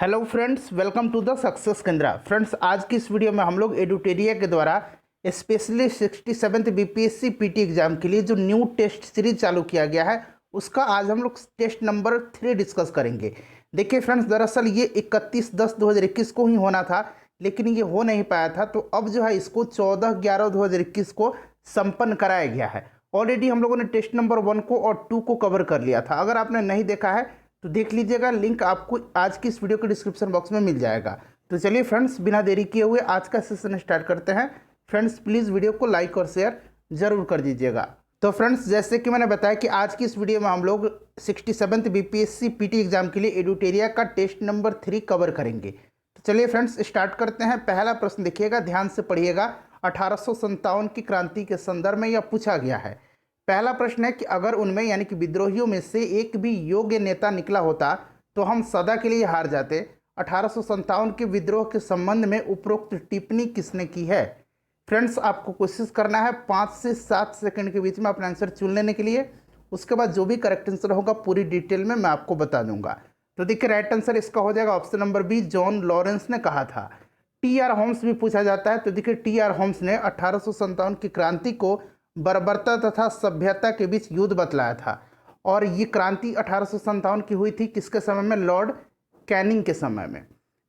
Hello friends, welcome to the success Kendra. Friends, आज की इस वीडियो में हम लोग एडुटेरिया के द्वारा specially 67th BPSC PT exam के लिए जो न्यू टेस्ट सीरीज चालू किया गया है उसका आज हम लोग टेस्ट नंबर 3 डिस्कस करेंगे। देखिए फ्रेंड्स, दरअसल ये 31/10/2021 को ही होना था, लेकिन ये हो नहीं पाया था, तो अब जो है इसको 14/11/2021 को संपन्न कराया गया है। ऑलरेडी हम लोगों ने टेस्ट नंबर 1 को और 2 को कवर कर लिया था। अगर आपने नहीं देखा है तो देख लीजिएगा, लिंक आपको आज की इस वीडियो के डिस्क्रिप्शन बॉक्स में मिल जाएगा। तो चलिए फ्रेंड्स, बिना देरी किए हुए आज का सेशन स्टार्ट करते हैं। फ्रेंड्स, प्लीज़ वीडियो को लाइक और शेयर जरूर कर दीजिएगा। तो फ्रेंड्स, जैसे कि मैंने बताया कि आज की इस वीडियो में हम लोग 67th बीपीएससी पीटी एग्जाम के लिए एडुटेरिया का टेस्ट नंबर 3 कवर करेंगे। तो चलिए फ्रेंड्स, स्टार्ट करते हैं। पहला प्रश्न देखिएगा, ध्यान से पढ़िएगा। 1857 की क्रांति के संदर्भ में यह पूछा गया है। पहला प्रश्न है कि अगर उनमें यानी कि विद्रोहियों में से एक भी योग्य नेता निकला होता तो हम सदा के लिए हार जाते। 1857 के विद्रोह के संबंध में उपरोक्त टिप्पणी किसने की है? फ्रेंड्स, आपको कोशिश करना है 5 से 7 सेकंड के बीच में अपना आंसर चुन लेने के लिए। उसके बाद जो भी करेक्ट आंसर होगा पूरी डिटेल में मैं आपको बता दूंगा। तो देखिए, राइट आंसर इसका हो जाएगा option number B, John Lawrence ने कहा था। टी.आर. होम्स भी पूछा जाता है। तो देखिए, टी.आर. होम्स ने 1857 की क्रांति को बर्बरता तथा सभ्यता के बीच युद्ध बतलाया था, और ये क्रांति 1857 की हुई थी किसके समय में? लॉर्ड कैनिंग के समय में।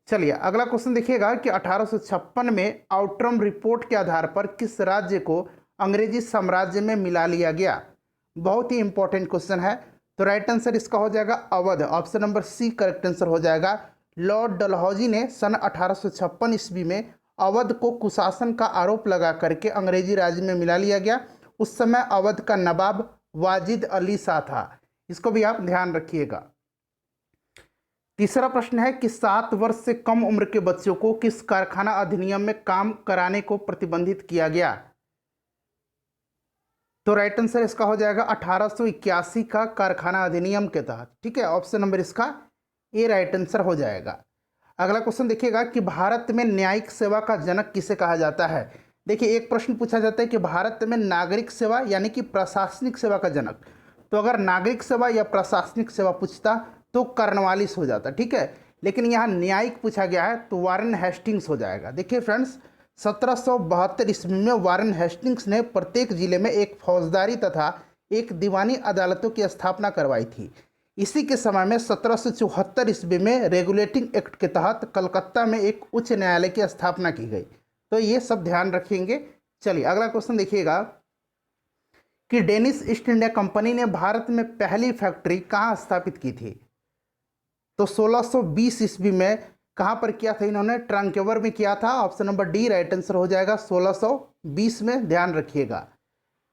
चलिए अगला क्वेश्चन देखिएगा कि 1856 में आउट्रम रिपोर्ट के आधार पर किस राज्य को अंग्रेजी साम्राज्य में मिला लिया गया? बहुत ही इंपॉर्टेंट क्वेश्चन है। तो राइट आंसर इसका हो जाएगा Awadh. Option number C correct answer हो जाएगा। लॉर्ड डलहौजी ने सन 1856 ईस्वी में अवध को कुशासन का आरोप लगा करके अंग्रेजी राज्य में मिला लिया गया। उस समय अवध का नवाब वाजिद अली शाह था। इसको भी आप ध्यान रखिएगा। तीसरा प्रश्न है कि 7 वर्ष से कम उम्र के बच्चों को किस कारखाना अधिनियम में काम कराने को प्रतिबंधित किया गया? तो राइट आंसर इसका हो जाएगा 1881 का कारखाना अधिनियम के तहत। ठीक है, ऑप्शन नंबर इसका ए राइट आंसर हो जाएगा। अगला क्वेश्चन देखिएगा कि भारत में न्यायिक सेवा का जनक किसे कहा जाता है? देखिए, एक प्रश्न पूछा जाता है कि भारत में नागरिक सेवा यानी कि प्रशासनिक सेवा का जनक। तो अगर नागरिक सेवा या प्रशासनिक सेवा पूछता तो कर्नवालिस हो जाता। ठीक है, लेकिन यहाँ न्यायिक पूछा गया है तो वारेन हेस्टिंग्स हो जाएगा। देखिए फ्रेंड्स, 1772 ईस्वी में वारेन हेस्टिंग्स ने प्रत्येक जिले में एक फौजदारी तथा एक दीवानी अदालतों की स्थापना करवाई थी। इसी के समय में 1774 ईस्वी में रेगुलेटिंग एक्ट के तहत कलकत्ता में एक उच्च न्यायालय की स्थापना की गई। तो ये सब ध्यान रखेंगे। चलिए अगला क्वेश्चन देखिएगा कि डेनिश ईस्ट इंडिया कंपनी ने भारत में पहली फैक्ट्री कहाँ स्थापित की थी? तो 1620 ईस्वी में कहाँ पर किया था इन्होंने? ट्रांकेवर में किया था। Option number D right answer हो जाएगा 1620 में, ध्यान रखिएगा।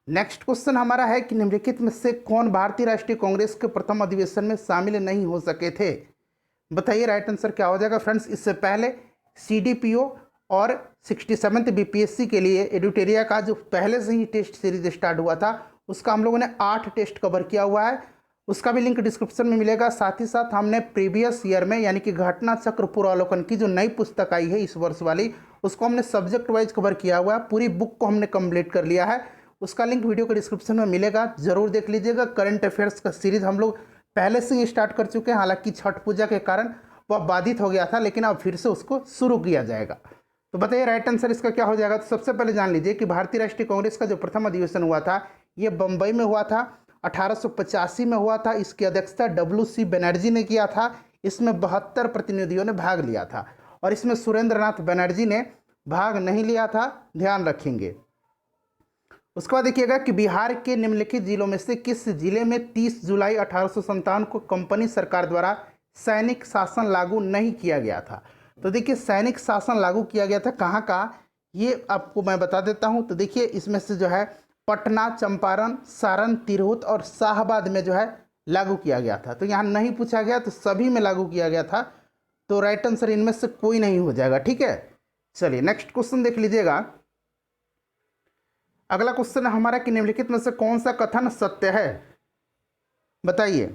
नेक्स्ट क्वेश्चन हमारा है कि निम्नलिखित में से कौन भारतीय राष्ट्रीय कांग्रेस के प्रथम अधिवेशन में शामिल नहीं हो सके थे? बताइए राइट आंसर क्या हो जाएगा? फ्रेंड्स, इससे पहले सीडीपीओ और 67th बीपीएससी के लिए एडुटेरिया का जो पहले से ही टेस्ट सीरीज स्टार्ट हुआ था उसका हम लोगों ने 8 टेस्ट कवर किया हुआ है। उसका भी लिंक डिस्क्रिप्शन में मिलेगा। साथ ही साथ हमने प्रीवियस ईयर में यानी कि घटना चक्र पूर्वावलोकन की जो नई पुस्तक आई है इस वर्ष वाली, उसको हमने सब्जेक्ट वाइज कवर किया हुआ है। पूरी बुक को हमने कंप्लीट कर लिया है। उसका लिंक वीडियो के डिस्क्रिप्शन में मिलेगा, जरूर देख लीजिएगा। करंट अफेयर्स का सीरीज हम लोग पहले से ही स्टार्ट कर चुके हैं, हालांकि छठ पूजा के कारण वह बाधित हो गया था, लेकिन अब फिर से उसको शुरू किया जाएगा। तो बताइए राइट आंसर इसका क्या हो जाएगा? तो सबसे पहले जान लीजिए कि भारतीय राष्ट्रीय कांग्रेस का जो प्रथम अधिवेशन हुआ था ये बम्बई में हुआ था, 1885 में हुआ था। इसकी अध्यक्षता WC बनर्जी ने किया था। इसमें 72 प्रतिनिधियों ने भाग लिया था, और इसमें सुरेंद्र नाथ बनर्जी ने भाग नहीं लिया था, ध्यान रखेंगे। उसके बाद देखिएगा कि बिहार के निम्नलिखित जिलों में से किस जिले में 30 जुलाई 1857 को कंपनी सरकार द्वारा सैनिक शासन लागू नहीं किया गया था? तो देखिए, सैनिक शासन लागू किया गया था कहाँ का, ये आपको मैं बता देता हूँ। तो देखिए, इसमें से जो है पटना, चंपारण, सारण, तिरहुत और शाहबाद में जो है लागू किया गया था। तो यहाँ नहीं पूछा गया, तो सभी में लागू किया गया था। तो राइट आंसर इनमें से कोई नहीं हो जाएगा। ठीक है, चलिए नेक्स्ट क्वेश्चन देख लीजिएगा। अगला क्वेश्चन है हमारा कि निम्नलिखित में से कौन सा कथन सत्य है? बताइए।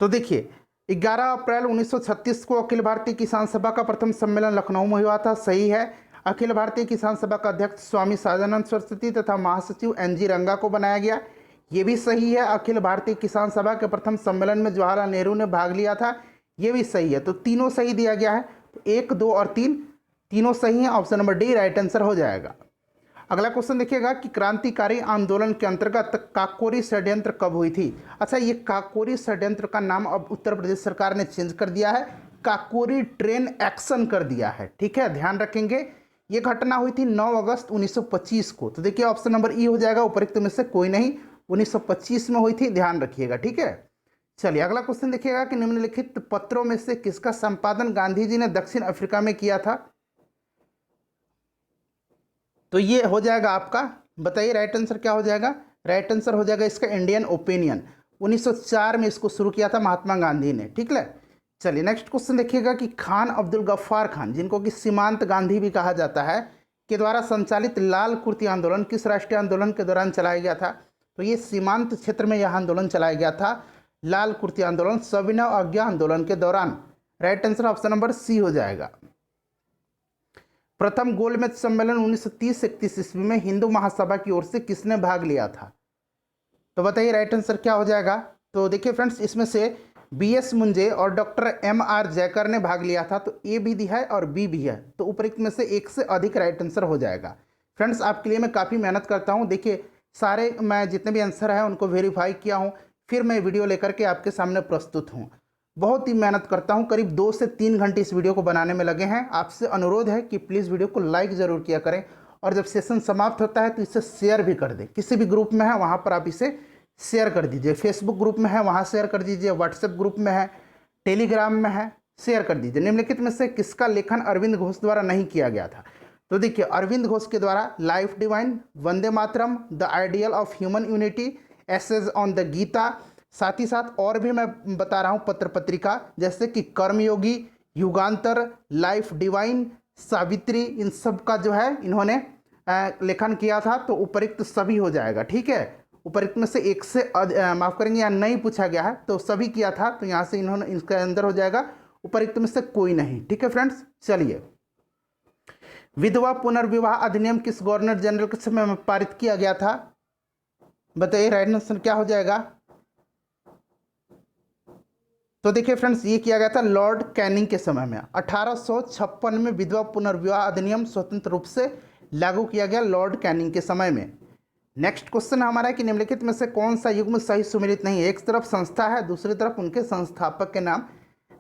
तो देखिए, 11 अप्रैल 1936 को अखिल भारतीय किसान सभा का प्रथम सम्मेलन लखनऊ में हुआ था। सही है। अखिल भारतीय किसान सभा का अध्यक्ष स्वामी साजानंद सरस्वती तथा महासचिव NG रंगा को बनाया गया। ये भी सही है। अखिल भारतीय किसान सभा के प्रथम सम्मेलन में जवाहरलाल नेहरू ने भाग लिया था। ये भी सही है, तो तीनों सही दिया गया है। तो 1, 2 और 3 तीनों सही हैं। Option number D right answer हो जाएगा। अगला क्वेश्चन देखिएगा कि क्रांतिकारी आंदोलन के अंतर्गत काकोरी षड्यंत्र कब हुई थी। अच्छा, ये काकोरी षड्यंत्र का नाम अब उत्तर प्रदेश सरकार ने चेंज कर दिया है, काकोरी ट्रेन एक्शन कर दिया है। ठीक है, ध्यान रखेंगे। ये घटना हुई थी 9 अगस्त 1925 को। तो देखिए ऑप्शन नंबर ई हो जाएगा, उपरोक्त में से कोई नहीं, 1925 में हुई थी, ध्यान रखिएगा। ठीक है, चलिए अगला क्वेश्चन देखिएगा कि निम्नलिखित पत्रों में से किसका संपादन गांधी जी ने दक्षिण अफ्रीका में किया था। तो ये हो जाएगा आपका, बताइए राइट आंसर क्या हो जाएगा। राइट आंसर हो जाएगा इसका इंडियन ओपिनियन। 1904 में इसको शुरू किया था महात्मा गांधी ने। ठीक है, चलिए नेक्स्ट क्वेश्चन देखिएगा कि खान अब्दुल गफ्फार खान, जिनको कि सीमांत गांधी भी कहा जाता है, के द्वारा संचालित लाल कुर्ती आंदोलन किस राष्ट्रीय आंदोलन के दौरान चलाया गया था। तो ये सीमांत क्षेत्र में यह आंदोलन चलाया गया था, लाल कुर्ती आंदोलन सविनय अवज्ञा आंदोलन के दौरान। Right answer option number C हो जाएगा। प्रथम गोलमेज सम्मेलन 1930-31 ईस्वी में हिंदू महासभा की ओर से किसने भाग लिया था। तो बताइए राइट आंसर क्या हो जाएगा। तो देखिए फ्रेंड्स, इसमें से BS मुंजे और डॉक्टर MR जयकर ने भाग लिया था। तो ए भी दिया है और बी भी है, तो उपरोक्त में से एक से अधिक राइट आंसर हो जाएगा। फ्रेंड्स, आपके लिए मैं काफ़ी मेहनत करता हूँ। देखिए सारे मैं जितने भी आंसर हैं उनको वेरीफाई किया हूँ, फिर मैं वीडियो लेकर के आपके सामने प्रस्तुत हूँ। बहुत ही मेहनत करता हूँ, करीब 2 से 3 घंटे इस वीडियो को बनाने में लगे हैं। आपसे अनुरोध है कि प्लीज़ वीडियो को लाइक ज़रूर किया करें, और जब सेशन समाप्त होता है तो इसे शेयर भी कर दें। किसी भी ग्रुप में है वहाँ पर आप इसे शेयर कर दीजिए, फेसबुक ग्रुप में है वहाँ शेयर कर दीजिए, व्हाट्सएप ग्रुप में है, टेलीग्राम में है, शेयर कर दीजिए। निम्नलिखित में से किसका लेखन अरविंद घोष द्वारा नहीं किया गया था। तो देखिए अरविंद घोष के द्वारा life divine, Vande Mataram, the ideal of human unity, essays on the Gita, साथ ही साथ और भी मैं बता रहा हूँ पत्र पत्रिका, जैसे कि कर्मयोगी, युगांतर, लाइफ डिवाइन, सावित्री, इन सब का जो है इन्होंने लेखन किया था। तो उपरोक्त सभी हो जाएगा। ठीक है, उपरोक्त में से एक से माफ़ करेंगे, यहाँ नहीं पूछा गया है, तो सभी किया था, तो यहाँ से इन्होंने इसके अंदर हो जाएगा, उपरोक्त में से कोई नहीं। ठीक है फ्रेंड्स, चलिए विधवा पुनर्विवाह अधिनियम किस गवर्नर जनरल के समय में पारित किया गया था। बताइए राइट आंसर क्या हो जाएगा। तो देखिए फ्रेंड्स, ये किया गया था लॉर्ड कैनिंग के समय में। 1856 में विधवा पुनर्विवाह अधिनियम स्वतंत्र रूप से लागू किया गया लॉर्ड कैनिंग के समय में। नेक्स्ट क्वेश्चन हमारा है कि निम्नलिखित में से कौन सा युग्म सही सुमेलित नहीं है। एक तरफ संस्था है, दूसरी तरफ उनके संस्थापक के नाम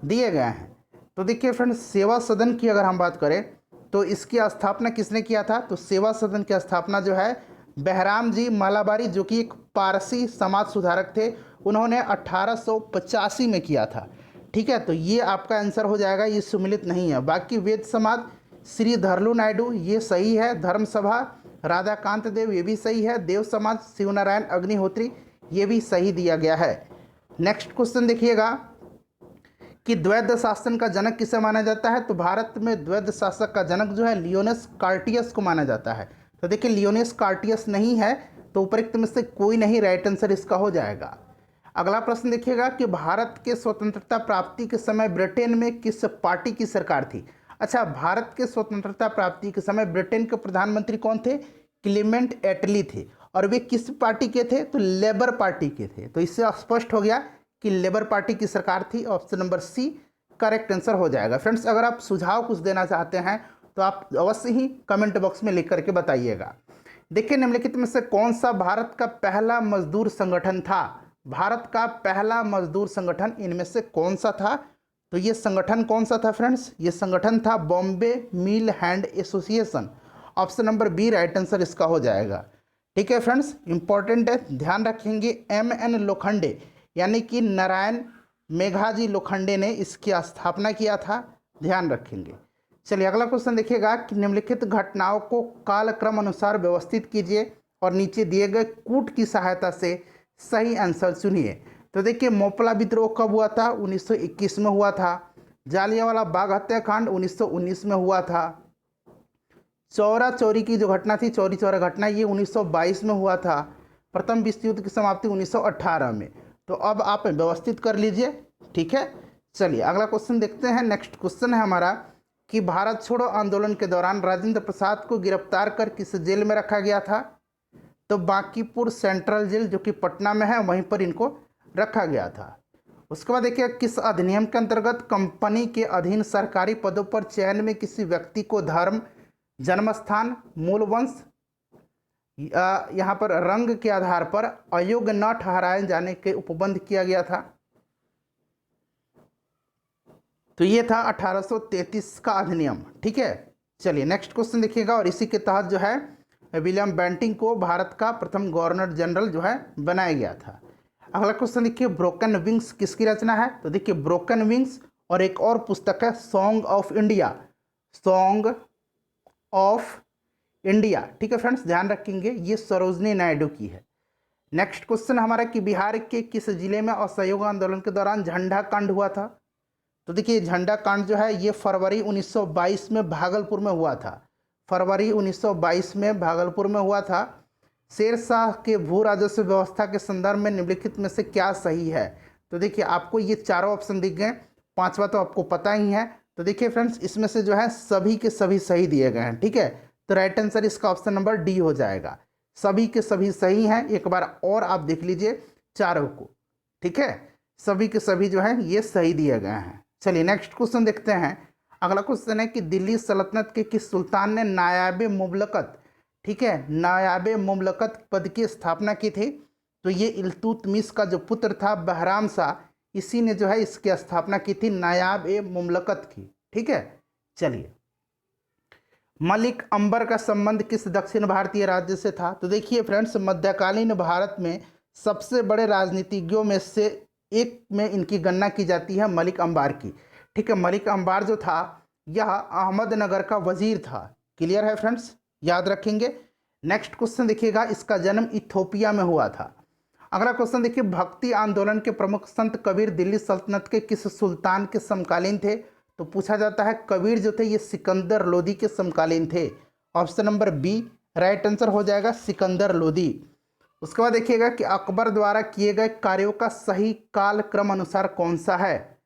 दिए गए हैं। तो देखिए फ्रेंड्स, सेवा सदन की अगर हम बात करें तो इसकी स्थापना किसने किया था। तो सेवा सदन की स्थापना जो है बहराम जी मालाबारी, जो कि एक पारसी समाज सुधारक थे, उन्होंने 1885 में किया था। ठीक है, तो ये आपका आंसर हो जाएगा, ये सुमिलित नहीं है। बाकी वेद समाज श्री धरलू नायडू, ये सही है। धर्म सभा राधाकांत देव, ये भी सही है। देव समाज शिवनारायण अग्निहोत्री, ये भी सही दिया गया है। नेक्स्ट क्वेश्चन देखिएगा कि द्वैध शासन का जनक किसे माना जाता है। तो भारत में द्वैध शासक का जनक जो है लियोनेस कार्टियस को माना जाता है। तो देखिए लियोनेस कार्टियस नहीं है, तो उपरोक्त में से कोई नहीं, राइट आंसर इसका हो जाएगा। अगला प्रश्न देखिएगा कि भारत के स्वतंत्रता प्राप्ति के समय ब्रिटेन में किस पार्टी की सरकार थी। अच्छा, भारत के स्वतंत्रता प्राप्ति के समय ब्रिटेन के प्रधानमंत्री कौन थे। क्लीमेंट एटली थे, और वे किस पार्टी के थे। तो लेबर पार्टी के थे। तो इससे स्पष्ट हो गया कि लेबर पार्टी की सरकार थी। Option number C correct answer हो जाएगा। फ्रेंड्स, अगर आप सुझाव कुछ देना चाहते हैं तो आप अवश्य ही कमेंट बॉक्स में लिख करके बताइएगा। देखिए निम्नलिखित में से कौन सा भारत का पहला मजदूर संगठन था। भारत का पहला मजदूर संगठन इनमें से कौन सा था। तो ये संगठन कौन सा था फ्रेंड्स, ये संगठन था Bombay mill hand association. Option number B right answer इसका हो जाएगा। ठीक है फ्रेंड्स, इंपॉर्टेंट है, ध्यान रखेंगे। MN लोखंडे यानी कि नारायण मेघाजी लोखंडे ने इसकी स्थापना किया था, ध्यान रखेंगे। चलिए अगला क्वेश्चन देखिएगा कि निम्नलिखित घटनाओं को कालक्रम अनुसार व्यवस्थित कीजिए और नीचे दिए गए कूट की सहायता से सही आंसर चुनिए। तो देखिए मोपला विद्रोह कब हुआ था। 1921 में हुआ था। जालियांवाला बाग हत्याकांड 1919 में हुआ था। चौरा चौरी की जो घटना थी, चौरी चौरा घटना, ये 1922 में हुआ था। प्रथम विश्व युद्ध की समाप्ति 1918 में। तो अब आप व्यवस्थित कर लीजिए। ठीक है, चलिए अगला क्वेश्चन देखते हैं। नेक्स्ट क्वेश्चन है हमारा कि भारत छोड़ो आंदोलन के दौरान राजेंद्र प्रसाद को गिरफ्तार कर किस जेल में रखा गया था। तो बांकीपुर सेंट्रल जेल, जो कि पटना में है, वहीं पर इनको रखा गया था। उसके बाद देखिए किस अधिनियम के अंतर्गत कंपनी के अधीन सरकारी पदों पर चयन में किसी व्यक्ति को धर्म, जन्म स्थान, मूल वंश यहाँ पर रंग के आधार पर अयोग्य न ठहराए जाने के उपबंध किया गया था? तो ये था 1833 का अधिनियम। ठीक है, चलिए नेक्स्ट क्वेश्चन देखिएगा। और इसी के तहत जो है विलियम बेंटिंग को भारत का प्रथम गवर्नर जनरल जो है बनाया गया था। अगला क्वेश्चन देखिए, ब्रोकन विंग्स किसकी रचना है? तो देखिए ब्रोकन विंग्स और एक और पुस्तक है song of India, song of India. ठीक है फ्रेंड्स, ध्यान रखेंगे ये सरोजनी नायडू की है। नेक्स्ट क्वेश्चन हमारा कि बिहार के किस जिले में असहयोग आंदोलन के दौरान झंडा कांड हुआ था? तो देखिए झंडा कांड जो है ये फरवरी 1922 में भागलपुर में हुआ था। फरवरी 1922 में भागलपुर में हुआ था। शेरशाह के भू राजस्व व्यवस्था के संदर्भ में निम्नलिखित में से क्या सही है? तो देखिए आपको ये चारों ऑप्शन दिख गए, पांचवा तो आपको पता ही है। तो देखिए फ्रेंड्स इसमें से जो है सभी के सभी सही दिए गए हैं। ठीक है, तो राइट आंसर इसका ऑप्शन नंबर डी हो जाएगा। सभी के सभी सही हैं, एक बार और आप देख लीजिए चारों को। ठीक है, सभी के सभी जो है ये सही दिए गए हैं। चलिए नेक्स्ट क्वेश्चन देखते हैं। अगला क्वेश्चन है कि दिल्ली सल्तनत के किस सुल्तान ने नायाब मुमलकत, ठीक है, नायाब मुमलकत पद की स्थापना की थी? तो ये इल्तुतमिश का जो पुत्र था बहराम शाह, इसी ने जो है इसकी स्थापना की थी नायाब ए मुमलकत की। ठीक है, चलिए मलिक अंबर का संबंध किस दक्षिण भारतीय राज्य से था? तो देखिए फ्रेंड्स मध्यकालीन भारत में सबसे बड़े राजनीतिज्ञों में से एक में इनकी गणना की जाती है मलिक अंबार की। ठीक है, मलिक अंबार जो था यह अहमदनगर का वजीर था। क्लियर है फ्रेंड्स, याद रखेंगे। नेक्स्ट क्वेश्चन देखिएगा, इसका जन्म इथोपिया में हुआ था। अगला क्वेश्चन देखिए, भक्ति आंदोलन के प्रमुख संत कबीर दिल्ली सल्तनत के किस सुल्तान के समकालीन थे? तो पूछा जाता है कबीर जो थे ये सिकंदर लोदी के समकालीन थे। Option number B right answer हो जाएगा, सिकंदर लोदी। उसके बाद देखिएगा कि अकबर द्वारा किए गए कार्यों का सही काल क्रम अनुसार कौन सा है?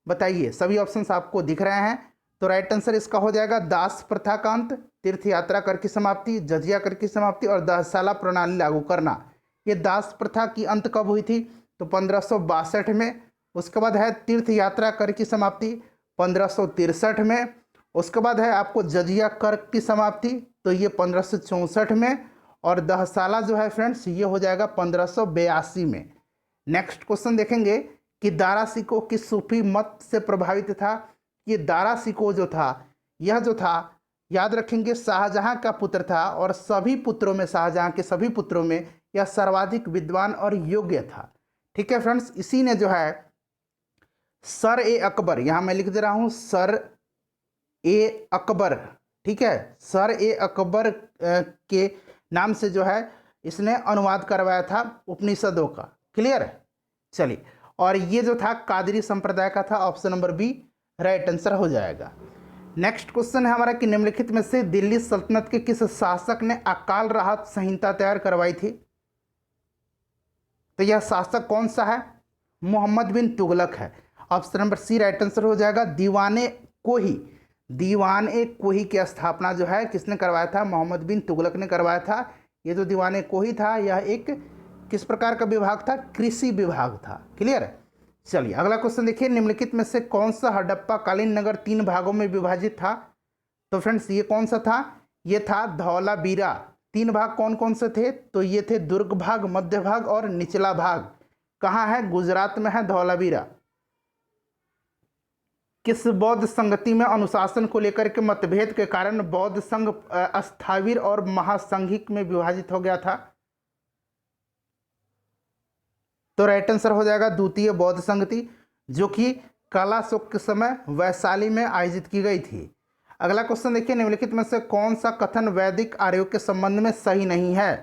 बताइए, सभी ऑप्शंस आपको दिख रहे हैं। तो राइट आंसर इसका हो जाएगा दास प्रथा का अंत, तीर्थ यात्रा कर की समाप्ति, जजिया कर की समाप्ति और दहशाला प्रणाली लागू करना। ये दास प्रथा की अंत कब हुई थी? तो 1562 में। उसके बाद है तीर्थ यात्रा कर की समाप्ति 1563 में। उसके बाद है आपको जजिया कर की समाप्ति, तो ये 1564 में। और दहशाला जो है फ्रेंड्स ये हो जाएगा 1582 में। नेक्स्ट क्वेश्चन देखेंगे कि दारा सिको किस सूफी मत से प्रभावित था? ये दारा सिको जो था यह जो था याद रखेंगे शाहजहां का पुत्र था, और सभी पुत्रों में शाहजहां के सभी पुत्रों में यह सर्वाधिक विद्वान और योग्य था। ठीक है फ्रेंड्स, इसी ने जो है सर ए अकबर, यहां मैं लिख दे रहा हूं सर ए अकबर, ठीक है, सर ए अकबर के नाम से जो है इसने अनुवाद करवाया था उपनिषदों का। क्लियर है, चलिए। और ये जो था कादरी संप्रदाय का था। Option number B right answer हो जाएगा। नेक्स्ट क्वेश्चन है हमारा कि निम्नलिखित में से दिल्ली सल्तनत के किस शासक ने अकाल राहत संहिता तैयार करवाई थी? तो यह शासक कौन सा है? मोहम्मद बिन तुगलक है। Option number C right answer हो जाएगा। दीवाने कोही, दीवान ए कोही की स्थापना जो है किसने करवाया था? मोहम्मद बिन तुगलक ने करवाया था। ये जो दीवाने कोही था यह एक किस प्रकार का विभाग था? कृषि विभाग था। क्लियर है, चलिए अगला क्वेश्चन देखिए, निम्नलिखित में से कौन सा हड़प्पा कालीन नगर 3 भागों में विभाजित था? तो फ्रेंड्स ये कौन सा था? ये था धौलावीरा। 3 भाग कौन कौन से थे? तो ये थे दुर्ग भाग, मध्य भाग और निचला भाग। कहाँ है? गुजरात में है धौलावीरा। किस बौद्ध संगति में अनुशासन को लेकर के मतभेद के कारण बौद्ध संघ अस्थावीर और महासंघिक में विभाजित हो गया था? तो राइट आंसर हो जाएगा द्वितीय बौद्ध संगति, जो कि कालाशोक के समय वैशाली में आयोजित की गई थी। अगला क्वेश्चन देखिए, निम्नलिखित में से कौन सा कथन वैदिक आर्यों के संबंध में सही नहीं है?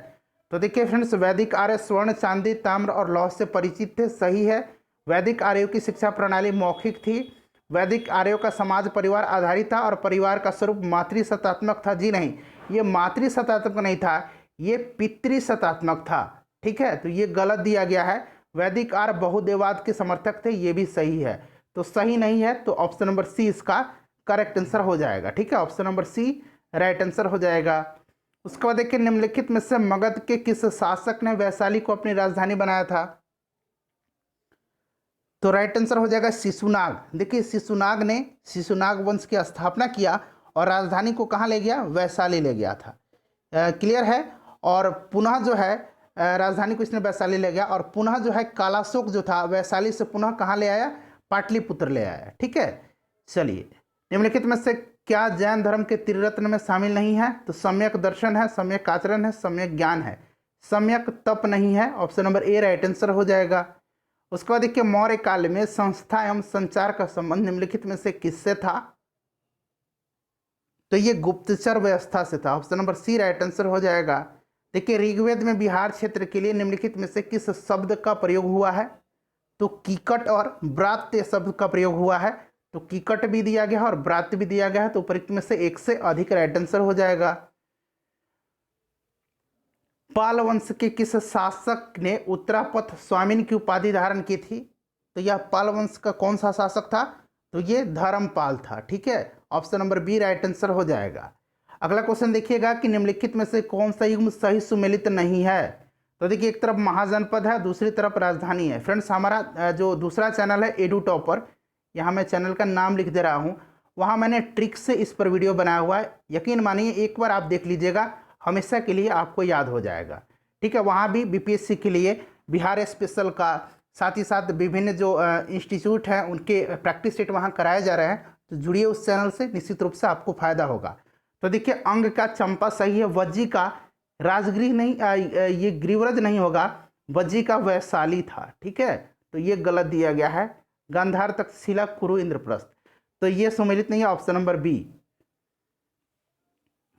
तो देखिए फ्रेंड्स, वैदिक आर्य स्वर्ण, चांदी, ताम्र और लौह से परिचित थे, सही है। वैदिक आर्यों की शिक्षा प्रणाली मौखिक थी। वैदिक आर्यों का समाज परिवार आधारित था और परिवार का स्वरूप मातृसत्तात्मक था। जी नहीं, ये मातृसत्तात्मक नहीं था, ये पितृसत्तात्मक था। ठीक है, तो ये गलत दिया गया है। वैदिक आर्य बहुदेववाद के समर्थक थे, ये भी सही है। तो सही नहीं है, तो ऑप्शन नंबर सी इसका करेक्ट आंसर हो जाएगा। ठीक है, option number C right answer हो जाएगा। उसके बाद देखिए, निम्नलिखित में से मगध के किस शासक ने वैशाली को अपनी राजधानी बनाया था? तो राइट आंसर हो जाएगा शिशुनाग। देखिए शिशुनाग ने शिशुनाग वंश की स्थापना किया और राजधानी को कहाँ ले गया, वैशाली ले गया था। क्लियर है। और पुनः जो है राजधानी को इसने वैशाली ले गया और पुनः जो है कालाशोक जो था वैशाली से पुनः कहाँ ले आया, पाटलिपुत्र ले आया। ठीक है। चलिए निम्नलिखित में से क्या जैन धर्म के त्रिरत्न में शामिल नहीं है, तो सम्यक दर्शन है, सम्यक आचरण है, सम्यक ज्ञान है। सम्यक तप नहीं है, option number A right answer हो जाएगा। उसके बाद देखिए मौर्य काल में संस्था एवं संचार का संबंध निम्नलिखित में से किससे था, तो ये गुप्तचर व्यवस्था से था, option number C right answer हो जाएगा। देखिए ऋग्वेद में बिहार क्षेत्र के लिए निम्नलिखित में से किस शब्द का प्रयोग हुआ है, तो कीकट और ब्रात्य शब्द का प्रयोग हुआ है। तो कीकट भी दिया गया है और ब्रात्य भी दिया गया है, तो उपरोक्त में से एक से अधिक राइट आंसर हो जाएगा। पाल वंश के किस शासक ने उत्तरापथ स्वामिन की उपाधि धारण की थी, तो यह पाल वंश का कौन सा शासक था, तो ये धर्मपाल था। ठीक है, option number B right answer हो जाएगा। अगला क्वेश्चन देखिएगा कि निम्नलिखित में से कौन सा युग्म सही सुमेलित नहीं है, तो देखिए एक तरफ महाजनपद है, दूसरी तरफ राजधानी है। फ्रेंड्स हमारा जो दूसरा चैनल है एडू टॉपर, यहाँ मैं चैनल का नाम लिख दे रहा हूँ, वहाँ मैंने ट्रिक से इस पर वीडियो बनाया हुआ है। यकीन मानिए एक बार आप देख लीजिएगा, हमेशा के लिए आपको याद हो जाएगा। ठीक है, वहाँ भी बीपीएससी के लिए बिहार स्पेशल का, साथ ही साथ विभिन्न जो इंस्टीट्यूट हैं उनके प्रैक्टिस सेट वहाँ कराए जा रहे हैं, तो जुड़िए उस चैनल से, निश्चित रूप से आपको फायदा होगा। तो देखिए अंग का चंपा सही है, वज्जी का राजगृह नहीं, ये गिरिव्रज नहीं होगा, वज्जी का वैशाली था। ठीक है, तो ये गलत दिया गया है। गांधार तक्षशिला कुरु इंद्रप्रस्थ, तो ये सम्मिलित नहीं है, ऑप्शन नंबर बी।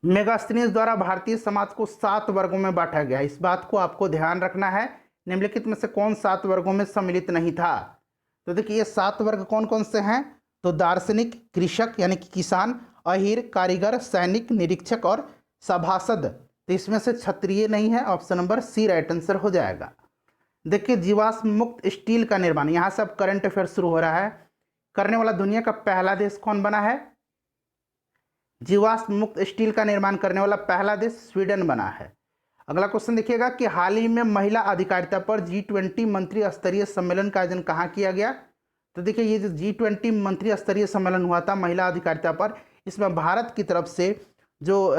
मेगास्थनीज द्वारा भारतीय समाज को 7 वर्गों में बांटा गया, इस बात को आपको ध्यान रखना है। निम्नलिखित में से कौन 7 वर्गों में सम्मिलित नहीं था, तो देखिए ये 7 वर्ग कौन कौन से हैं, तो दार्शनिक, कृषक यानी कि किसान, अहीर, कारीगर, सैनिक, निरीक्षक और सभासद। तो इसमें से क्षत्रिय नहीं है, option number C right answer हो जाएगा। देखिए जीवाश्म मुक्त स्टील का निर्माण, यहाँ से अब करंट अफेयर शुरू हो रहा है, करने वाला दुनिया का पहला देश कौन बना है, जीवाश्म मुक्त स्टील का निर्माण करने वाला पहला देश स्वीडन बना है। अगला क्वेश्चन देखिएगा कि हाल ही में महिला अधिकारिता पर G20 मंत्री स्तरीय सम्मेलन का आयोजन कहाँ किया गया, तो देखिए ये जो G20 मंत्री स्तरीय सम्मेलन हुआ था महिला अधिकारिता पर, इसमें भारत की तरफ से जो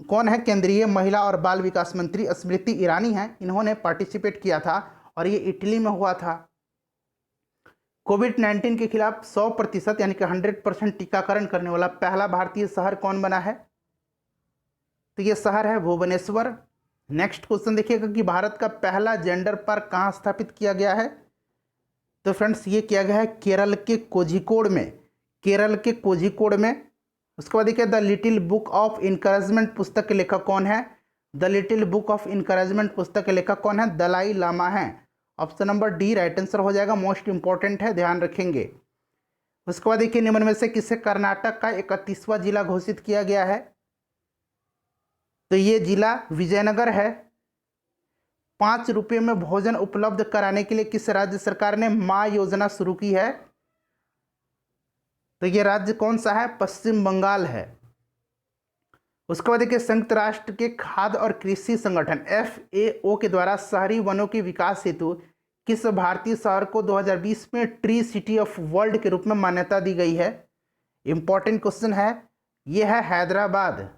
कौन है, केंद्रीय महिला और बाल विकास मंत्री स्मृति ईरानी हैं, इन्होंने पार्टिसिपेट किया था और ये इटली में हुआ था। कोविड-19 के खिलाफ 100% यानी कि 100% टीकाकरण करने वाला पहला भारतीय शहर कौन बना है, तो ये शहर है भुवनेश्वर। नेक्स्ट क्वेश्चन देखिएगा कि भारत का पहला जेंडर पार्क कहाँ स्थापित किया गया है, तो फ्रेंड्स ये किया गया है केरल के कोझिकोड में, केरल के कोझिकोड में। उसके बाद देखिए the little book of encouragement पुस्तक के लेखक कौन है, the little book of encouragement पुस्तक के लेखक कौन है, दलाई लामा है, option number D right answer हो जाएगा। मोस्ट इंपॉर्टेंट है, ध्यान रखेंगे। उसके बाद देखिए निम्न में से किसे कर्नाटक का 31वां जिला घोषित किया गया है, तो ये जिला विजयनगर है। 5 रुपये में भोजन उपलब्ध कराने के लिए किस राज्य सरकार ने माँ योजना शुरू की है, तो ये राज्य कौन सा है, पश्चिम बंगाल है। उसके बाद देखिए संयुक्त राष्ट्र के खाद्य और कृषि संगठन FAO के द्वारा शहरी वनों के विकास हेतु किस भारतीय शहर को 2020 में ट्री सिटी ऑफ वर्ल्ड के रूप में मान्यता दी गई है, इंपॉर्टेंट क्वेश्चन है, यह है हैदराबाद।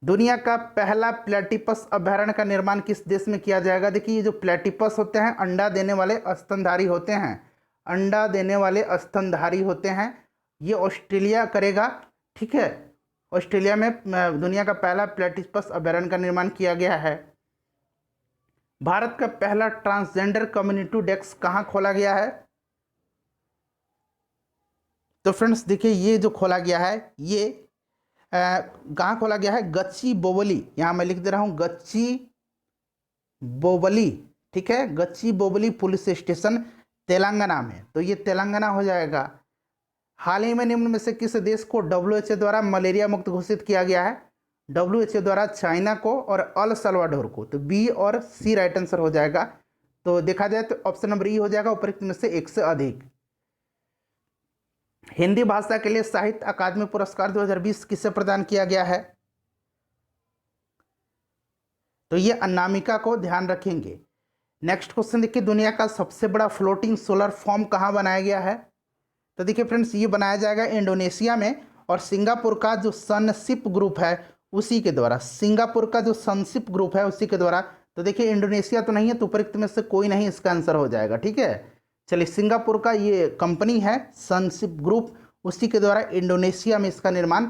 दुनिया का पहला प्लेटिपस अभयारण्य का निर्माण किस देश में किया जाएगा, देखिए ये जो प्लेटिपस होते हैं अंडा देने वाले स्तनधारी होते हैं, अंडा देने वाले स्तनधारी होते हैं, ये ऑस्ट्रेलिया करेगा। ठीक है, ऑस्ट्रेलिया में दुनिया का पहला प्लेटिपस अभयारण्य का निर्माण किया गया है। भारत का पहला ट्रांसजेंडर कम्युनिटी डेस्क कहाँ खोला गया है, तो फ्रेंड्स देखिए ये जो खोला गया है ये कहाँ खोला गया है, गच्ची बोवली, यहाँ मैं लिख दे रहा हूँ गच्ची बोवली। ठीक है, गच्ची बोवली पुलिस स्टेशन तेलंगाना में, तो ये तेलंगाना हो जाएगा। हाल ही में निम्न में से किस देश को WHO द्वारा मलेरिया मुक्त घोषित किया गया है, WHO द्वारा चाइना को और अल सल्वाडोर को, तो बी और सी राइट आंसर हो जाएगा। तो देखा जाए तो ऑप्शन नंबर ई हो जाएगा, उपरोक्त में से एक से अधिक। हिंदी भाषा के लिए साहित्य अकादमी पुरस्कार 2020 किसे प्रदान किया गया है, तो ये अनामिका को ध्यान रखेंगे। नेक्स्ट क्वेश्चन देखिए, दुनिया का सबसे बड़ा फ्लोटिंग सोलर फॉर्म कहाँ बनाया गया है? तो देखिए फ्रेंड्स, ये बनाया जाएगा इंडोनेशिया में, और सिंगापुर का जो सनशिप ग्रुप है उसी के द्वारा, सिंगापुर का जो सनशिप ग्रुप है उसी के द्वारा। तो देखिए इंडोनेशिया तो नहीं है, तो उपरोक्त में से कोई नहीं इसका आंसर हो जाएगा। ठीक है, चलिए, सिंगापुर का ये कंपनी है सनशिप ग्रुप, उसी के द्वारा इंडोनेशिया में इसका निर्माण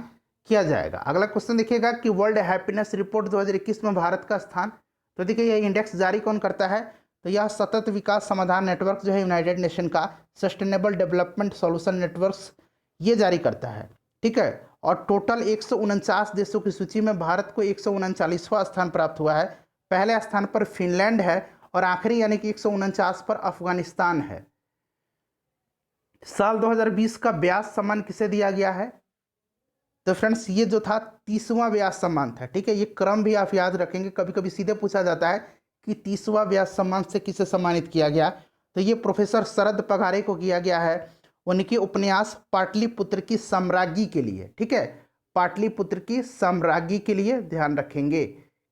किया जाएगा। अगला क्वेश्चन देखिएगा कि वर्ल्ड हैप्पीनेस रिपोर्ट 2021 में भारत का स्थान। तो देखिए यह इंडेक्स जारी कौन करता है? तो यह सतत विकास समाधान नेटवर्क जो है यूनाइटेड नेशन का, सस्टेनेबल डेवलपमेंट सॉल्यूशन नेटवर्क्स, ये जारी करता है। ठीक है, और टोटल 149 देशों की सूची में भारत को 139वां स्थान प्राप्त हुआ है। पहले स्थान पर फिनलैंड है और आखिरी यानी कि 149 पर अफगानिस्तान है। साल 2020 का व्यास सम्मान किसे दिया गया है? तो फ्रेंड्स ये जो था 30वां व्यास सम्मान था। ठीक है, ये क्रम भी आप याद रखेंगे, कभी कभी सीधे पूछा जाता है कि 30वां व्यास सम्मान से किसे सम्मानित किया गया। तो ये प्रोफेसर शरद पगारे को किया गया है, उनके उपन्यास पाटलिपुत्र की साम्राज्ञी के लिए। ठीक है, पाटलिपुत्र की साम्राज्ञी के लिए ध्यान रखेंगे।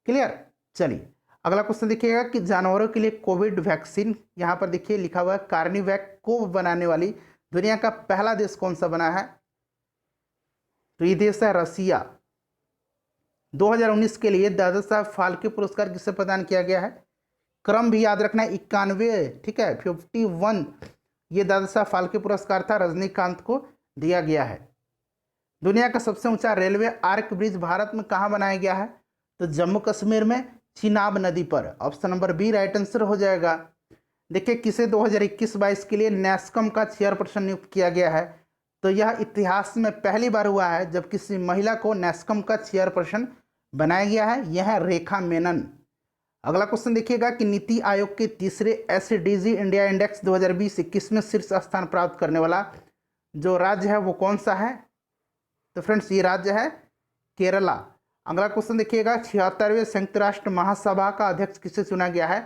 क्लियर? चलिए अगला क्वेश्चन देखिएगा कि जानवरों के लिए कोविड वैक्सीन, यहाँ पर देखिए लिखा हुआ है कार्निवैक को बनाने वाली दुनिया का पहला देश कौन सा बना है? तो ये देश है रसिया। 2019 के लिए दादा साहब फाल्के पुरस्कार किसे प्रदान किया गया है? क्रम भी याद रखना है, 91। ठीक है, 51 ये दादा साहब फाल्के पुरस्कार था, रजनीकांत को दिया गया है। दुनिया का सबसे ऊंचा रेलवे आर्क ब्रिज भारत में कहाँ बनाया गया है? तो जम्मू कश्मीर में चिनाब नदी पर। Option number B right answer हो जाएगा। देखिए किसे 2021-22 के लिए नैस्कॉम का चेयरपर्सन नियुक्त किया गया है? तो यह इतिहास में पहली बार हुआ है जब किसी महिला को नैस्कॉम का चेयरपर्सन बनाया गया है, यह है रेखा मेनन। अगला क्वेश्चन देखिएगा कि नीति आयोग के तीसरे एसडीजी इंडिया इंडेक्स 2020-21 में शीर्ष स्थान प्राप्त करने वाला जो राज्य है वो कौन सा है? तो फ्रेंड्स ये राज्य है केरला। अगला क्वेश्चन देखिएगा 76वें संयुक्त राष्ट्र महासभा का अध्यक्ष किसे चुना गया है?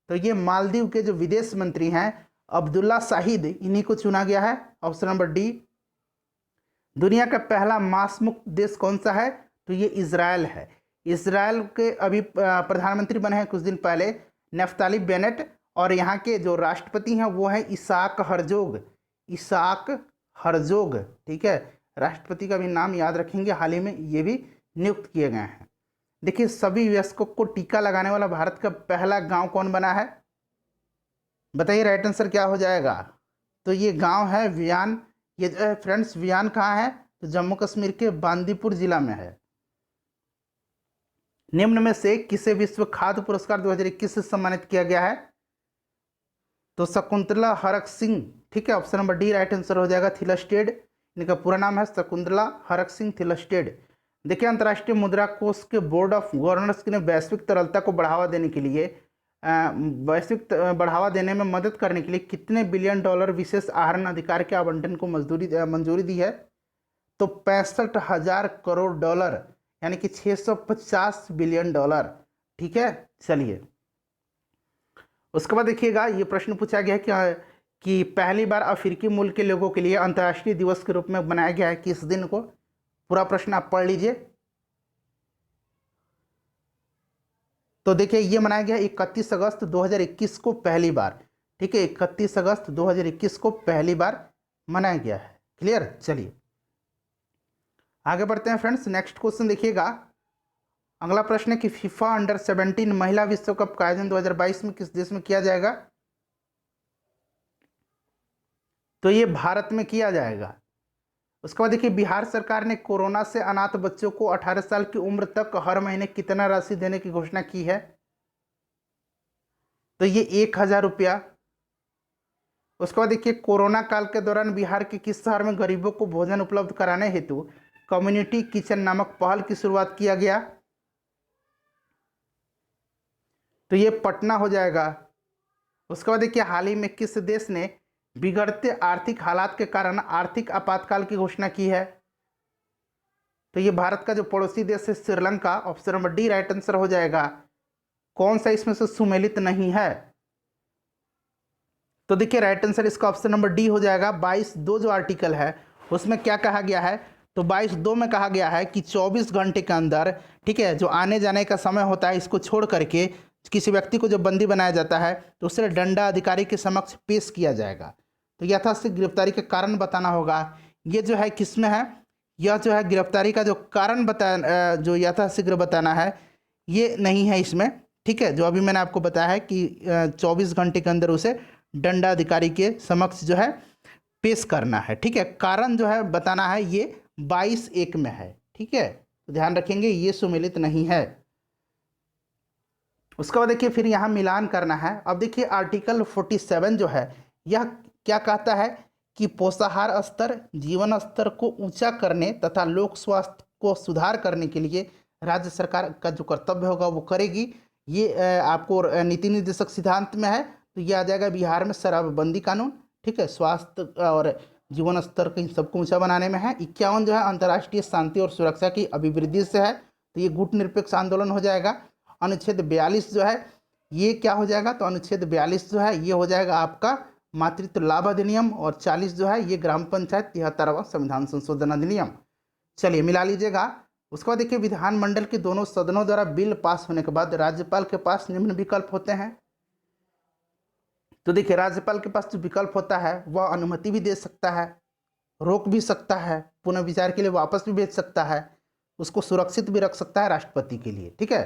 तो ये मालदीव के जो विदेश मंत्री हैं अब्दुल्ला शाहिद, इन्हीं को चुना गया है। Option number D. दुनिया का पहला मांस मुक्त देश कौन सा है? तो ये इजराइल है। इजराइल के अभी प्रधानमंत्री बने हैं कुछ दिन पहले नफ्ताली बेनेट, और यहाँ के जो राष्ट्रपति हैं वो हैं इसाक हर्जोग। Isaac Herzog. ठीक है, राष्ट्रपति का भी नाम याद रखेंगे, हाल ही में ये भी नियुक्त किए गए हैं। देखिए सभी वयस्कों को टीका लगाने वाला भारत का पहला गांव कौन बना है? बताइए राइट आंसर क्या हो जाएगा? तो ये गांव है वियान। ये जो है फ्रेंड्स वियान कहाँ है? तो जम्मू कश्मीर के बांदीपुर जिला में है। निम्न में से किसे विश्व खाद्य पुरस्कार 2021 से सम्मानित किया गया है? तो शकुंतला हरक सिंह। ठीक है, option number D right answer हो जाएगा। थिलस्टेड, इनका पूरा नाम है शकुंतला हरक सिंह थिलस्टेड। देखिए अंतर्राष्ट्रीय मुद्रा कोष के बोर्ड ऑफ गवर्नर्स ने वैश्विक तरलता को बढ़ावा देने के लिए बढ़ावा देने में मदद करने के लिए कितने बिलियन डॉलर विशेष आहरण अधिकार के आवंटन को मंजूरी दी है? तो 65,000 करोड़ डॉलर, यानी कि 650 बिलियन डॉलर। ठीक है, चलिए उसके बाद देखिएगा ये प्रश्न पूछा गया है कि पहली बार अफ्रीकी मूल के लोगों के लिए अंतर्राष्ट्रीय दिवस के रूप में बनाया गया है किस दिन को? पूरा प्रश्न आप पढ़ लीजिए। तो देखिए ये मनाया गया 31 अगस्त 2021 को पहली बार। ठीक है, 31 अगस्त 2021 को पहली बार मनाया गया है। क्लियर? चलिए आगे बढ़ते हैं फ्रेंड्स। नेक्स्ट क्वेश्चन देखिएगा, अगला प्रश्न है कि फीफा अंडर 17 महिला विश्व कप का आयोजन 2022 में किस देश में किया जाएगा? तो ये भारत में किया जाएगा। उसके बाद देखिए बिहार सरकार ने कोरोना से अनाथ बच्चों को 18 साल की उम्र तक हर महीने कितना राशि देने की घोषणा की है? तो ये 1,000 रुपया। उसके बाद देखिए कोरोना काल के दौरान बिहार के किस शहर में गरीबों को भोजन उपलब्ध कराने हेतु कम्युनिटी किचन नामक पहल की शुरुआत किया गया? तो ये पटना हो जाएगा। उसके बाद देखिए हाल ही में किस देश ने बिगड़ते आर्थिक हालात के कारण आर्थिक आपातकाल की घोषणा की है? तो ये भारत का जो पड़ोसी देश है Sri Lanka. Option number D right answer हो जाएगा। कौन सा इसमें से सुमेलित नहीं है? तो देखिए राइट आंसर इसका ऑप्शन नंबर डी हो जाएगा। 22(2) जो आर्टिकल है उसमें क्या कहा गया है? तो 22(2) में कहा गया है कि 24 घंटे के अंदर, ठीक है, जो आने जाने का समय होता है इसको छोड़ करके किसी व्यक्ति को जब बंदी बनाया जाता है तो उसे दंडा अधिकारी के समक्ष पेश किया जाएगा। तो यथाशीघ्र गिरफ्तारी के कारण बताना होगा। ये जो है किसमें है, यह जो है गिरफ्तारी का जो कारण जो यथाशीघ्र बताना है ये नहीं है इसमें, ठीक है। जो अभी मैंने आपको बताया है कि 24 घंटे के अंदर उसे दंडाधिकारी के समक्ष जो है पेश करना है, ठीक है। कारण जो है बताना है ये 22(1) में है, ठीक है। तो ध्यान रखेंगे ये सुमेलित नहीं है। उसके बाद देखिए फिर यहाँ मिलान करना है। अब देखिए आर्टिकल 47 जो है यह क्या कहता है कि पोषाहार स्तर, जीवन स्तर को ऊंचा करने तथा लोक स्वास्थ्य को सुधार करने के लिए राज्य सरकार का जो कर्तव्य होगा वो करेगी। ये आपको नीति निर्देशक सिद्धांत में है, तो ये आ जाएगा बिहार में शराबबंदी कानून, ठीक है। स्वास्थ्य और जीवन स्तर के सबको ऊंचा बनाने में है। 51 जो है अंतर्राष्ट्रीय शांति और सुरक्षा की अभिवृद्धि से है, तो ये गुटनिरपेक्ष आंदोलन हो जाएगा। अनुच्छेद 42 जो है ये क्या हो जाएगा, तो अनुच्छेद 42 जो है ये हो जाएगा आपका मातृत्व लाभ अधिनियम, और 40 जो है ये ग्राम पंचायत 73वां संविधान संशोधन अधिनियम। चलिए मिला लीजिएगा। उसके बाद देखिए विधानमंडल के दोनों सदनों द्वारा बिल पास होने के बाद राज्यपाल के पास निम्न विकल्प होते हैं। तो देखिए राज्यपाल के पास जो विकल्प होता है वह अनुमति भी दे सकता है, रोक भी सकता है, पुनः विचार के लिए वापस भी भेज सकता है, उसको सुरक्षित भी रख सकता है राष्ट्रपति के लिए, ठीक है।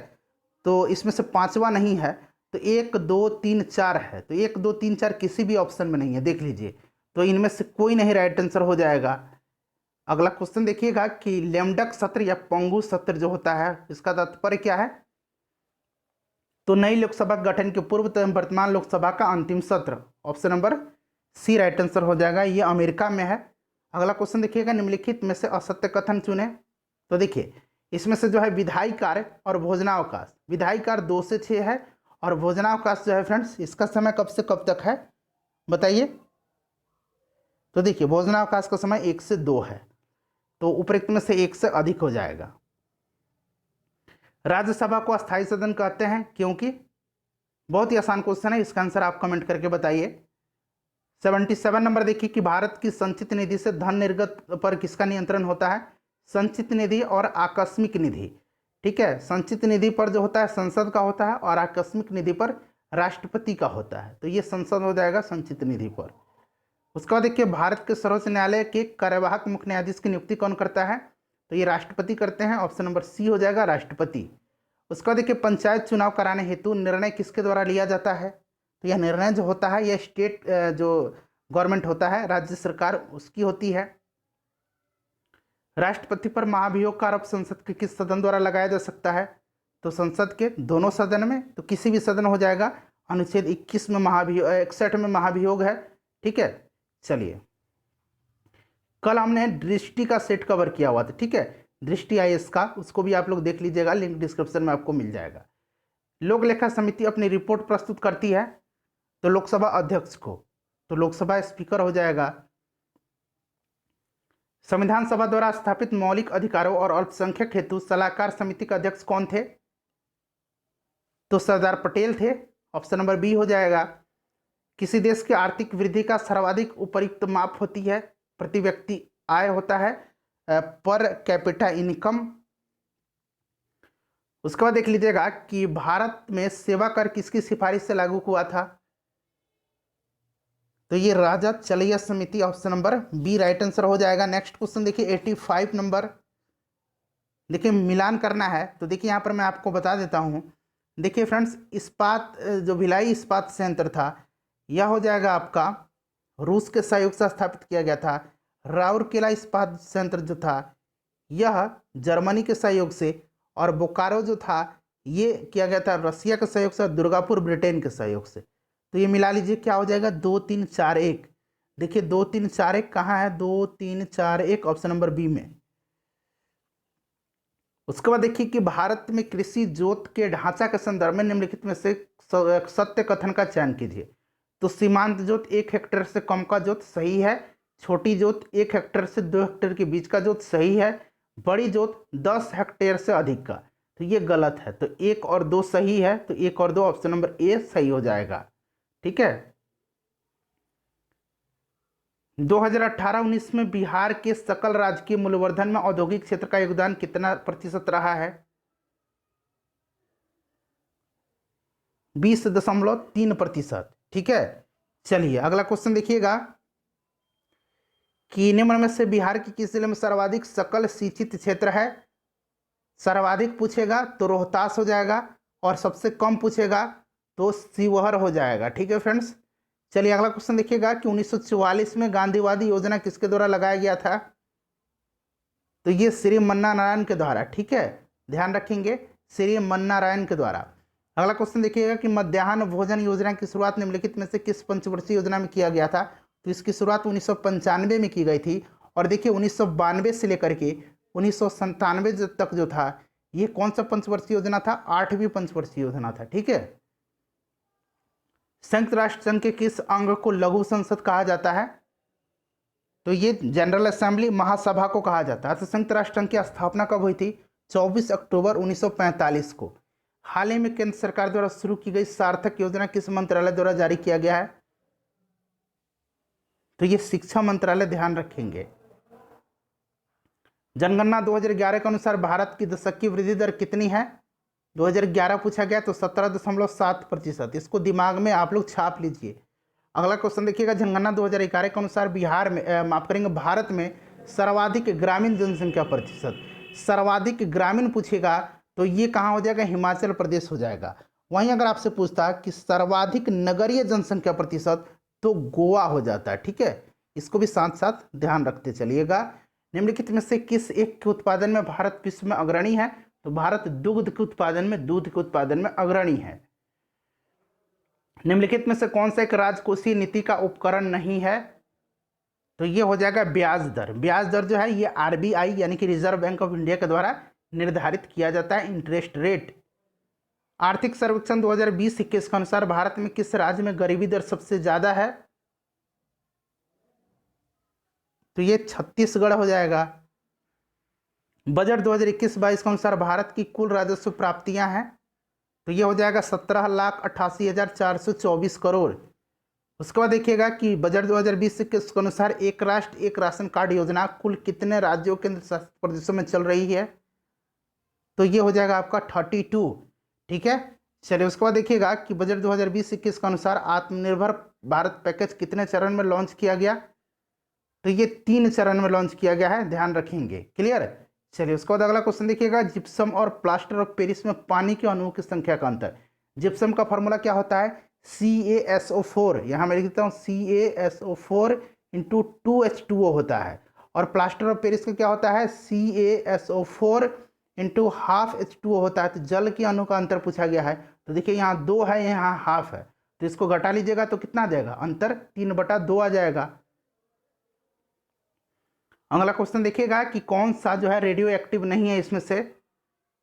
तो इसमें से पांचवा नहीं है, तो 1, 2, 3, 4 है। तो 1, 2, 3, 4 किसी भी ऑप्शन में नहीं है, देख लीजिए। तो इनमें से कोई नहीं राइट आंसर हो जाएगा। अगला क्वेश्चन देखिएगा कि लेमडक सत्र या पोंगू सत्र जो होता है इसका तात्पर्य क्या है, तो नई लोकसभा गठन के पूर्व तथा वर्तमान लोकसभा का अंतिम सत्र। Option number C right answer हो जाएगा, ये अमेरिका में है। अगला क्वेश्चन देखिएगा निम्नलिखित में से असत्य कथन चुने। तो देखिए इसमें से जो है विधायी कार्य और भोजनावकाश, विधायी कार्य 2 से 6 है और भोजनावकाश जो है फ्रेंड्स इसका समय कब से कब तक है बताइए। तो देखिए भोजनावकाश का समय 1 से 2 है, तो उपरोक्त में से 1 से अधिक हो जाएगा। राज्यसभा को अस्थायी सदन कहते हैं क्योंकि, बहुत ही आसान क्वेश्चन है, इसका आंसर आप कमेंट करके बताइए। 77 नंबर देखिए कि भारत की संचित निधि से धन निर्गत पर किसका नियंत्रण होता है, संचित निधि और आकस्मिक निधि, ठीक है। संचित निधि पर जो होता है संसद का होता है और आकस्मिक निधि पर राष्ट्रपति का होता है, तो ये संसद हो जाएगा संचित निधि पर। उसके बाद देखिए भारत के सर्वोच्च न्यायालय के कार्यवाहक मुख्य न्यायाधीश की नियुक्ति कौन करता है, तो ये राष्ट्रपति करते हैं, ऑप्शन नंबर सी हो जाएगा राष्ट्रपति। उसके बाद देखिए पंचायत चुनाव कराने हेतु निर्णय किसके द्वारा लिया जाता है, तो यह निर्णय जो होता है यह स्टेट जो गवर्नमेंट होता है, राज्य सरकार उसकी होती है। राष्ट्रपति पर महाभियोग का आरोप संसद के किस सदन द्वारा लगाया जा सकता है, तो संसद के दोनों सदन में, तो किसी भी सदन हो जाएगा। अनुच्छेद 21 में महाभियोग, 61 में महाभियोग है, ठीक है। चलिए कल हमने दृष्टि का सेट कवर किया हुआ था, ठीक है, दृष्टि आईएएस का, उसको भी आप लोग देख लीजिएगा, लिंक डिस्क्रिप्शन में आपको मिल जाएगा। लोक लेखा समिति अपनी रिपोर्ट प्रस्तुत करती है तो लोकसभा अध्यक्ष को, तो लोकसभा स्पीकर हो जाएगा। संविधान सभा द्वारा स्थापित मौलिक अधिकारों और अल्पसंख्यक हेतु सलाहकार समिति के अध्यक्ष कौन थे, तो सरदार पटेल थे, ऑप्शन नंबर बी हो जाएगा। किसी देश की आर्थिक वृद्धि का सर्वाधिक उपयुक्त माप होती है, प्रति व्यक्ति आय होता है, पर कैपिटा इनकम। उसके बाद देख लीजिएगा कि भारत में सेवा कर किसकी सिफारिश से लागू हुआ था, तो ये राजा चलैया समिति, option number B right answer हो जाएगा। नेक्स्ट क्वेश्चन देखिए 85 नंबर, देखिए मिलान करना है। तो देखिए यहाँ पर मैं आपको बता देता हूँ, देखिए फ्रेंड्स इस्पात जो भिलाई इस्पात संयंत्र था यह हो जाएगा आपका रूस के सहयोग से स्थापित किया गया था। राउरकेला इस्पात संयंत्र जो था यह जर्मनी के सहयोग से, और बोकारो जो था ये किया गया था रसिया के सहयोग से, दुर्गापुर ब्रिटेन के सहयोग से। तो ये मिला लीजिए क्या हो जाएगा 2, 3, 4, 1। देखिए 2, 3, 4, 1 कहाँ है, 2, 3, 4, 1 ऑप्शन नंबर बी में। उसके बाद देखिए कि भारत में कृषि जोत के ढांचा के संदर्भ में निम्नलिखित में से सत्य कथन का चयन कीजिए। तो सीमांत जोत 1 हेक्टेयर से कम का जोत सही है, छोटी जोत 1 हेक्टेयर से 2 हेक्टेयर के बीच का जोत सही है, बड़ी जोत 10 हेक्टेयर से अधिक का, तो ये गलत है। तो 1 और 2 सही है, तो 1 और 2 ऑप्शन नंबर ए सही हो जाएगा, ठीक है। 2018-19 में बिहार के सकल राजकीय मूल्यवर्धन में औद्योगिक क्षेत्र का योगदान कितना प्रतिशत रहा है, 20.3%। ठीक है, चलिए अगला क्वेश्चन देखिएगा कि निम्न में से बिहार की किस जिले में सर्वाधिक सकल सिंचित क्षेत्र है। सर्वाधिक पूछेगा तो रोहतास हो जाएगा, और सबसे कम पूछेगा तो शिवहर हो जाएगा। ठीक है फ्रेंड्स, चलिए अगला क्वेश्चन देखिएगा कि 1944 में गांधीवादी योजना किसके द्वारा लगाया गया था। तो ये श्री मन्ना नारायण के द्वारा। ठीक है, ध्यान रखेंगे, श्री मन्ना नारायण के द्वारा। अगला क्वेश्चन देखिएगा कि मध्याह्न भोजन योजना की शुरुआत निम्नलिखित में से किस पंचवर्षीय योजना में किया गया था। तो इसकी शुरुआत 1995 में की गई थी, और देखिए 1992 से लेकर के 1997 तक जो था ये कौन सा पंचवर्षीय योजना था, 8वीं पंचवर्षीय योजना था। ठीक है, संयुक्त राष्ट्र संघ के किस अंग को लघु संसद कहा जाता है। तो ये जनरल असेंबली महासभा को कहा जाता है। तो संयुक्त राष्ट्र संघ की स्थापना कब हुई थी, 24 अक्टूबर 1945 को। हाल ही में केंद्र सरकार द्वारा शुरू की गई सार्थक योजना किस मंत्रालय द्वारा जारी किया गया है। तो ये शिक्षा मंत्रालय, ध्यान रखेंगे। जनगणना 2011 के अनुसार भारत की दशक की वृद्धि दर कितनी है। 2011 पूछा गया तो 17.7%। इसको दिमाग में आप लोग छाप लीजिए। अगला क्वेश्चन देखिएगा, जनगणना 2011 के अनुसार बिहार में माफ करेंगे भारत में सर्वाधिक ग्रामीण जनसंख्या प्रतिशत। सर्वाधिक ग्रामीण पूछेगा तो ये कहाँ हो जाएगा, हिमाचल प्रदेश हो जाएगा। वहीं अगर आपसे पूछता कि सर्वाधिक नगरीय जनसंख्या प्रतिशत तो गोवा हो जाता है। ठीक है, इसको भी साथ साथ ध्यान रखते चलिएगा। निम्नलिखित में से किस एक के उत्पादन में भारत विश्व में अग्रणी है। तो भारत दुग्ध के उत्पादन में, दूध के उत्पादन में अग्रणी है। निम्नलिखित में से कौन सा एक राजकोषीय नीति का उपकरण नहीं है। तो ये हो जाएगा ब्याज दर। ब्याज दर जो है ये आरबीआई यानी कि रिजर्व बैंक ऑफ इंडिया के द्वारा निर्धारित किया जाता है, इंटरेस्ट रेट। आर्थिक सर्वेक्षण 2020-21 के अनुसार भारत में किस राज्य में गरीबी दर सबसे ज्यादा है। तो ये छत्तीसगढ़ हो जाएगा। बजट 2021-22 के अनुसार भारत की कुल राजस्व प्राप्तियां हैं। तो ये हो जाएगा 17,88,424 करोड़। उसके बाद देखिएगा कि बजट 2020-21 के अनुसार एक राष्ट्र एक राशन कार्ड योजना कुल कितने राज्यों केंद्र शासित प्रदेशों में चल रही है। तो ये हो जाएगा आपका 32। ठीक है, चलिए उसके बाद देखिएगा कि बजट 2020-21 के अनुसार आत्मनिर्भर भारत पैकेज कितने चरण में लॉन्च किया गया। तो ये 3 चरण में लॉन्च किया गया है, ध्यान रखेंगे। क्लियर। चलिए उसके बाद अगला क्वेश्चन देखिएगा, जिप्सम और प्लास्टर ऑफ पेरिस में पानी के अणुओं की संख्या का अंतर। जिप्सम का फॉर्मूला क्या होता है, CaSO4। यहाँ मैं लिख देता हूँ CaSO4 × 2H2O होता है। और प्लास्टर ऑफ पेरिस का क्या होता है, CaSO4 × ½ H2O होता है। तो जल के अणु का अंतर पूछा गया है। तो देखिए यहाँ 2 है, यहाँ ½ है, तो इसको घटा लीजिएगा तो कितना देगा, अंतर 3/2 आ जाएगा। अगला क्वेश्चन देखिएगा कि कौन सा जो है रेडियो एक्टिव नहीं है इसमें से।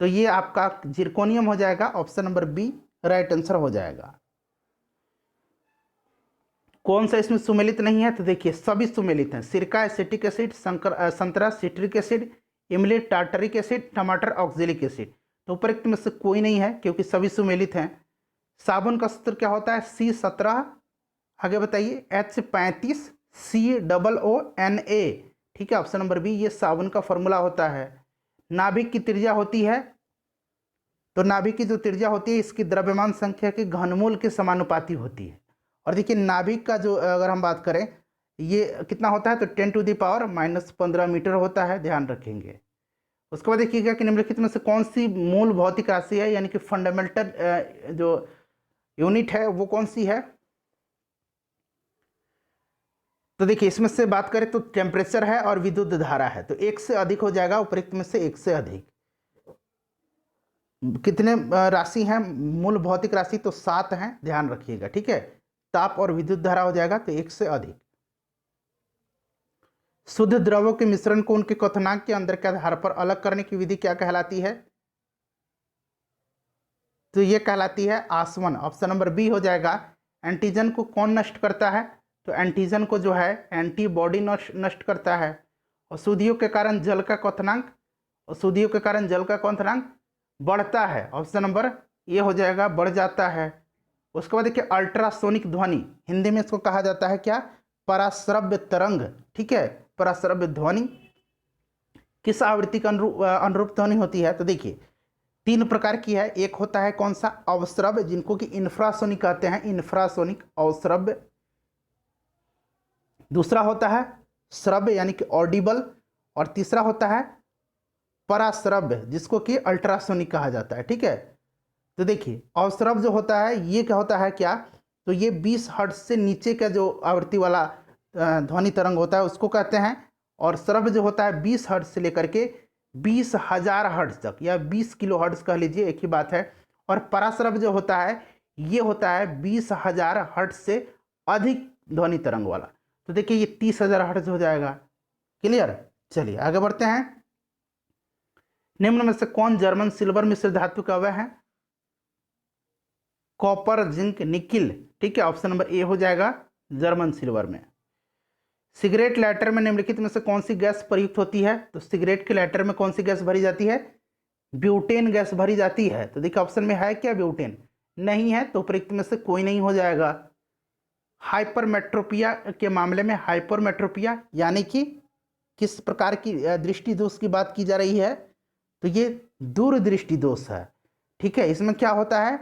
तो ये आपका जिरकोनियम हो जाएगा, option number B right answer हो जाएगा। कौन सा इसमें सुमेलित नहीं है। तो देखिए सभी सुमेलित हैं, सिरका एसिटिक एसिड, संतरा सिट्रिक एसिड, इमली टार्टरिक एसिड, टमाटर ऑक्जेलिक एसिड। तो उपरोक्त में से कोई नहीं है क्योंकि सभी सुमेलित हैं। साबुन का सूत्र क्या होता है, C17, आगे बताइए H35 COONA। ठीक है, ऑप्शन नंबर बी ये साबुन का फॉर्मूला होता है। नाभिक की त्रिज्या होती है, तो नाभिक की जो त्रिज्या होती है इसकी द्रव्यमान संख्या के घनमूल के समानुपाती होती है। और देखिए नाभिक का जो अगर हम बात करें ये कितना होता है, तो 10⁻⁻15 मीटर होता है, ध्यान रखेंगे। उसके बाद देखिएगा कि निम्नलिखित में से कौन सी मूल भौतिक राशि है, यानी कि फंडामेंटल जो यूनिट है वो कौन सी है। तो देखिए इसमें से बात करें तो टेम्परेचर है और विद्युत धारा है, तो 1 से अधिक हो जाएगा, उपरोक्त में से 1 से अधिक। कितने राशि हैं मूल भौतिक राशि, तो 7 हैं, ध्यान रखिएगा। ठीक है, ताप और विद्युत धारा हो जाएगा तो 1 से अधिक। शुद्ध द्रव्यों के मिश्रण को उनके क्वथनांक के अंदर के आधार पर अलग करने की विधि क्या कहलाती है। तो ये कहलाती है आसवन, ऑप्शन नंबर बी हो जाएगा। एंटीजन को कौन नष्ट करता है, तो एंटीजन को जो है एंटीबॉडी नष्ट करता है। अशुद्धियों के कारण जल का क्वथनांक, अशुद्धियों के कारण जल का क्वथनांक बढ़ता है, ऑप्शन नंबर ए हो जाएगा, बढ़ जाता है। उसके बाद देखिए अल्ट्रासोनिक ध्वनि, हिंदी में इसको कहा जाता है क्या, पराश्रव्य तरंग। ठीक है, पराश्रव्य ध्वनि किस आवृत्ति का अनुरूप ध्वनि होती है। तो देखिए तीन प्रकार की है। एक होता है कौन सा, अवस्रव्य, जिनको कि इंफ्रासोनिक कहते हैं, इंफ्रासोनिक अवस्रव्य। दूसरा होता है श्रव्य यानी कि ऑडिबल, और तीसरा होता है पराश्रव्य जिसको कि अल्ट्रासोनिक कहा जाता है। ठीक है, तो देखिए अवस्रव्य जो होता है ये क्या होता है क्या, तो ये 20 हर्ट्ज से नीचे का जो आवृत्ति वाला ध्वनि तरंग होता है उसको कहते हैं। और श्रव्य जो होता है 20 हर्ट्ज से लेकर के 20,000 हर्ट्ज तक या 20 किलो हर्ट्ज कह लीजिए, एक ही बात है। और पराश्रव्य जो होता है ये होता है 20,000 हर्ट्ज से अधिक ध्वनि तरंग वाला। तो देखिए ये 30,000 हर्ट्ज हो जाएगा। क्लियर, चलिए आगे बढ़ते हैं। निम्न में से कौन जर्मन सिल्वर मिश्र धातु का अवयव है, कॉपर जिंक निकिल। ठीक है, ऑप्शन नंबर ए हो जाएगा जर्मन सिल्वर में। सिगरेट लाइटर में निम्नलिखित में से कौन सी गैस प्रयुक्त होती है, तो सिगरेट के लाइटर में कौन सी गैस भरी जाती है, ब्यूटेन गैस भरी जाती है। तो देखिए ऑप्शन में है क्या ब्यूटेन, नहीं है, तो प्रयुक्त में से कोई नहीं हो जाएगा। हाइपरमेट्रोपिया के मामले में हाइपरमेट्रोपिया यानी कि किस प्रकार की दृष्टि दोष की बात की जा रही है, तो ये दूरदृष्टि दोष है। ठीक है, इसमें क्या होता है,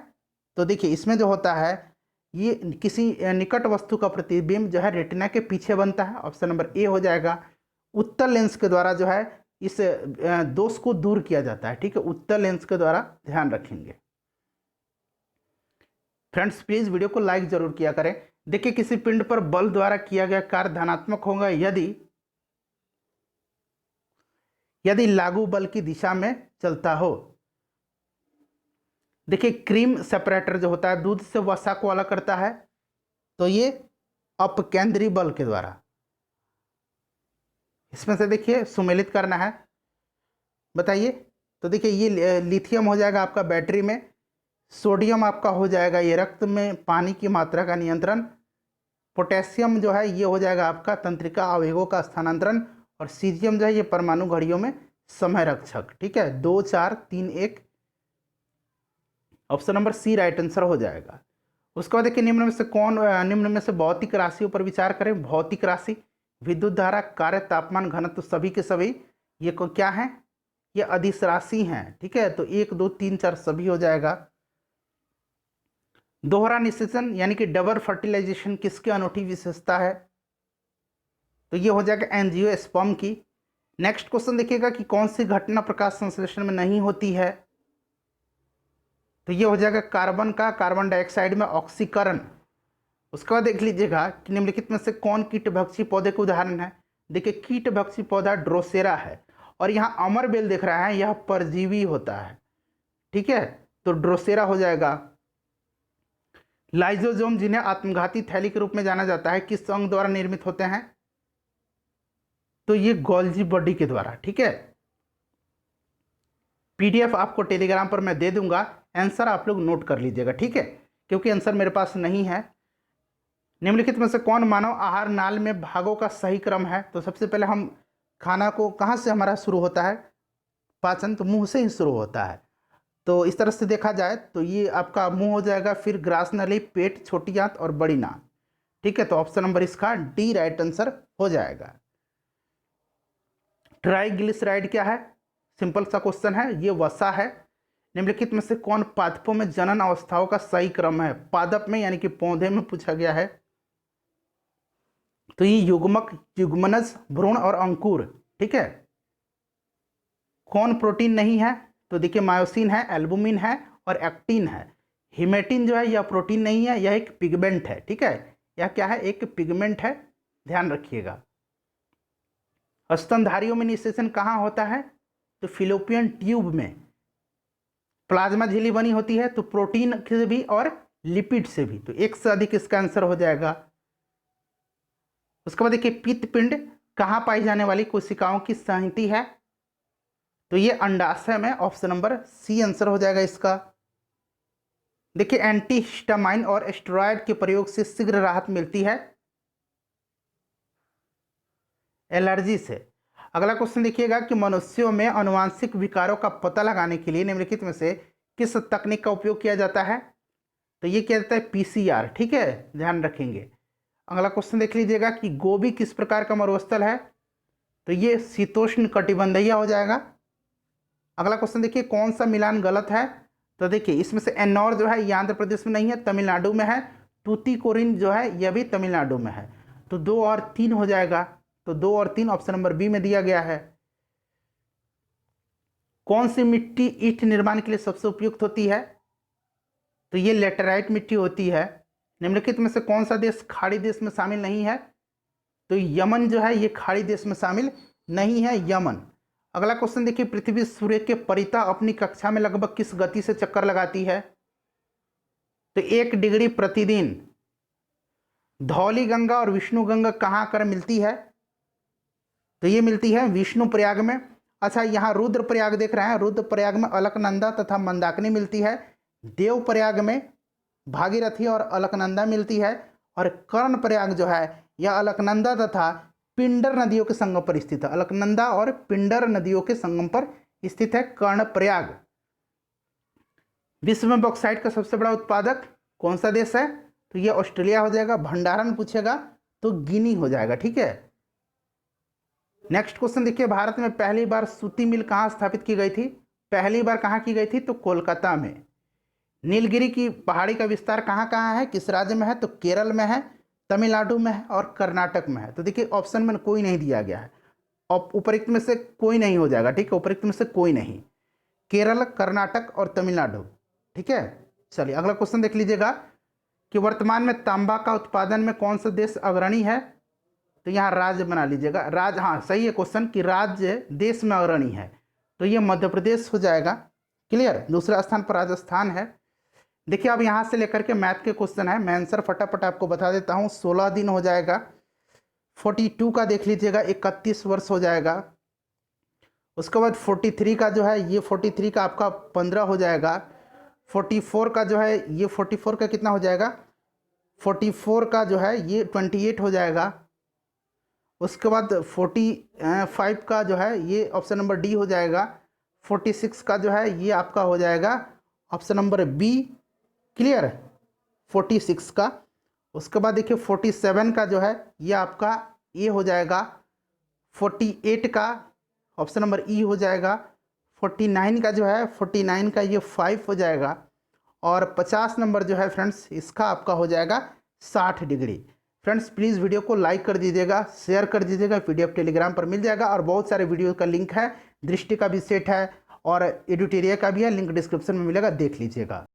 तो देखिए इसमें जो होता है ये किसी निकट वस्तु का प्रतिबिंब जो है रेटिना के पीछे बनता है। ऑप्शन नंबर ए हो जाएगा। उत्तल लेंस के द्वारा जो है इस दोष को दूर किया जाता है। ठीक है, उत्तल लेंस के द्वारा, ध्यान रखेंगे। फ्रेंड्स प्लीज वीडियो को लाइक जरूर किया करें। देखिए किसी पिंड पर बल द्वारा किया गया कार्य धनात्मक होगा यदि लागू बल की दिशा में चलता हो। देखिए क्रीम सेपरेटर जो होता है दूध से वसा को अलग करता है, तो ये अपकेंद्री बल के द्वारा। इसमें से देखिए सुमेलित करना है, बताइए। तो देखिए ये लिथियम हो जाएगा आपका बैटरी में, सोडियम आपका हो जाएगा ये रक्त में पानी की मात्रा का नियंत्रण, पोटेशियम जो है ये हो जाएगा आपका तंत्रिका आवेगों का स्थानांतरण, और सीजियम जो है ये परमाणु घड़ियों में समय रक्षक। ठीक है, 2 4 3 1, option number C right answer हो जाएगा। उसके बाद देखिए निम्न में से भौतिक राशियों पर विचार करें। भौतिक राशि, विद्युत धारा, कार्य, तापमान, घनत्व, सभी के सभी ये क्या है, ये अदिश राशि हैं। ठीक है, तो 1 2 3 4 सभी हो जाएगा। दोहरा निषेचन यानी कि डबल फर्टिलाइजेशन किसकी अनूठी विशेषता है, तो ये हो जाएगा एंजियोस्पर्म की। नेक्स्ट क्वेश्चन देखिएगा कि कौन सी घटना प्रकाश संश्लेषण में नहीं होती है, तो ये हो जाएगा कार्बन का कार्बन डाइऑक्साइड में ऑक्सीकरण। उसके बाद देख लीजिएगा कि निम्नलिखित में से कौन कीटभक्षी पौधे के उदाहरण है। देखिए कीटभक्षी पौधा ड्रोसेरा है, और यहाँ अमरबेल देख रहा है, यह परजीवी होता है। ठीक है, तो ड्रोसेरा हो जाएगा। लाइजोजोम जिन्हें आत्मघाती थैली के रूप में जाना जाता है किस अंग द्वारा निर्मित होते हैं, तो ये गोल्जी बॉडी के द्वारा। ठीक है, पीडीएफ आपको टेलीग्राम पर मैं दे दूंगा, आंसर आप लोग नोट कर लीजिएगा। ठीक है, क्योंकि आंसर मेरे पास नहीं है। निम्नलिखित में से कौन मानव आहार नाल में भागों का सही क्रम है, तो सबसे पहले हम खाना को कहाँ से हमारा शुरू होता है, पाचन तो मुंह से ही शुरू होता है। तो इस तरह से देखा जाए तो ये आपका मुंह हो जाएगा, फिर ग्रास नली, पेट, छोटी आंत और बड़ी नाक। ठीक है, तो ऑप्शन नंबर इसका डी राइट आंसर हो जाएगा। ट्राइग्लिसराइड क्या है, सिंपल सा क्वेश्चन है, ये वसा है। निम्नलिखित में से कौन पादपों में जनन अवस्थाओं का सही क्रम है, पादप में यानी कि पौधे में पूछा गया है, तो ये युग्मक, युग्मनज, भ्रूण और अंकुर। ठीक है, कौन प्रोटीन नहीं है, तो देखिए मायोसिन है, एल्बुमिन है और एक्टिन है। हिमेटिन जो है यह प्रोटीन नहीं है, यह एक पिगमेंट है। ठीक है, यह क्या है, एक पिगमेंट है, ध्यान रखिएगा। स्तनधारियों में निषेचन कहाँ होता है, तो फिलोपियन ट्यूब में। प्लाज्मा झिल्ली बनी होती है तो प्रोटीन से भी और लिपिड से भी, तो एक से अधिक इसका आंसर हो जाएगा। उसके बाद देखिए पित्तपिंड कहाँ पाई जाने वाली कोशिकाओं की संहति है, तो ये अंडाशय में, ऑप्शन नंबर सी आंसर हो जाएगा इसका। देखिए एंटीहिस्टामाइन और स्टेरॉयड के प्रयोग से शीघ्र राहत मिलती है एलर्जी से। अगला क्वेश्चन देखिएगा कि मनुष्यों में आनुवांशिक विकारों का पता लगाने के लिए निम्नलिखित में से किस तकनीक का उपयोग किया जाता है, तो ये क्या जाता है, पीसीआर। ठीक है, ध्यान रखेंगे। अगला क्वेश्चन देख लीजिएगा कि गोबी किस प्रकार का मरुस्थल है, तो ये शीतोष्ण कटिबंधीय हो जाएगा। अगला क्वेश्चन देखिए, कौन सा मिलान गलत है? तो देखिए इसमें से एन्नौर जो है ये आंध्र प्रदेश में नहीं है, तमिलनाडु में है। तूतीकोरिन जो है यह भी तमिलनाडु में है। तो 2 और 3 हो जाएगा। तो 2 और 3 ऑप्शन नंबर बी में दिया गया है। कौन सी मिट्टी ईंट निर्माण के लिए सबसे उपयुक्त होती है? तो ये लेटेराइट मिट्टी होती है। निम्नलिखित में से कौन सा देश खाड़ी देश में शामिल नहीं है? तो यमन जो है ये खाड़ी देश में शामिल नहीं है, यमन। अगला क्वेश्चन देखिए, पृथ्वी सूर्य के परितः अपनी कक्षा में लगभग किस गति से चक्कर लगाती है? तो 1 डिग्री प्रतिदिन। धौली गंगा और विष्णु गंगा कहाँ आकर मिलती है? तो ये मिलती है विष्णु प्रयाग में। अच्छा, यहाँ रुद्र प्रयाग देख रहे हैं, रुद्र प्रयाग में अलकनंदा तथा मंदाकिनी मिलती है। देव प्रयाग में भागीरथी और अलकनंदा मिलती है। और कर्ण प्रयाग जो है यह अलकनंदा तथा पिंडर नदियों के संगम पर स्थित है। अलकनंदा और पिंडर नदियों के संगम पर स्थित है कर्ण प्रयाग। विश्व में बॉक्साइट का सबसे बड़ा उत्पादक कौन सा देश है? तो ये ऑस्ट्रेलिया हो जाएगा। भंडारण पूछेगा तो गिनी हो जाएगा। ठीक है, नेक्स्ट क्वेश्चन देखिए, भारत में पहली बार सूती मिल कहाँ स्थापित की गई थी? पहली बार कहाँ की गई थी? तो कोलकाता में। नीलगिरी की पहाड़ी का विस्तार कहाँ कहाँ है, किस राज्य में है? तो केरल में है, तमिलनाडु में है और कर्नाटक में है। तो देखिए ऑप्शन में कोई नहीं दिया गया है, उपरोक्त में से कोई नहीं हो जाएगा। ठीक है, उपरोक्त में से कोई नहीं, केरल, कर्नाटक और तमिलनाडु। ठीक है, चलिए अगला क्वेश्चन देख लीजिएगा कि वर्तमान में तांबा का उत्पादन में कौन सा देश अग्रणी है? तो यहाँ राज्य बना लीजिएगा। राज्य, हाँ सही है क्वेश्चन कि राज्य देश में अग्रणी है, तो ये मध्य प्रदेश हो जाएगा। क्लियर, दूसरा स्थान पर राजस्थान है। देखिए अब यहाँ से लेकर के मैथ के क्वेश्चन है, मैं आंसर फटाफट आपको बता देता हूँ। 16 दिन हो जाएगा। 42 का देख लीजिएगा 31 वर्ष हो जाएगा। उसके बाद 43 का जो है ये 43 का आपका 15 हो जाएगा। 44 का जो है ये 44 का कितना हो जाएगा? 44 का जो है ये 28 हो जाएगा। उसके बाद 45 का जो है ये ऑप्शन नंबर डी हो जाएगा। 46 का जो है ये आपका हो जाएगा ऑप्शन नंबर बी। क्लियर, 46 का। उसके बाद देखिए 47 का जो है ये आपका ए हो जाएगा। 48 का ऑप्शन नंबर ई हो जाएगा। 49 का जो है 49 का ये 5 हो जाएगा। और 50 नंबर जो है फ्रेंड्स इसका आपका हो जाएगा 60 डिग्री। फ्रेंड्स प्लीज़ वीडियो को लाइक कर दीजिएगा, शेयर कर दीजिएगा। पीडीएफ टेलीग्राम पर मिल जाएगा और बहुत सारे वीडियो का लिंक है। दृष्टि का भी सेट है और एडुटेरिया का भी है, लिंक डिस्क्रिप्शन में मिलेगा, देख लीजिएगा।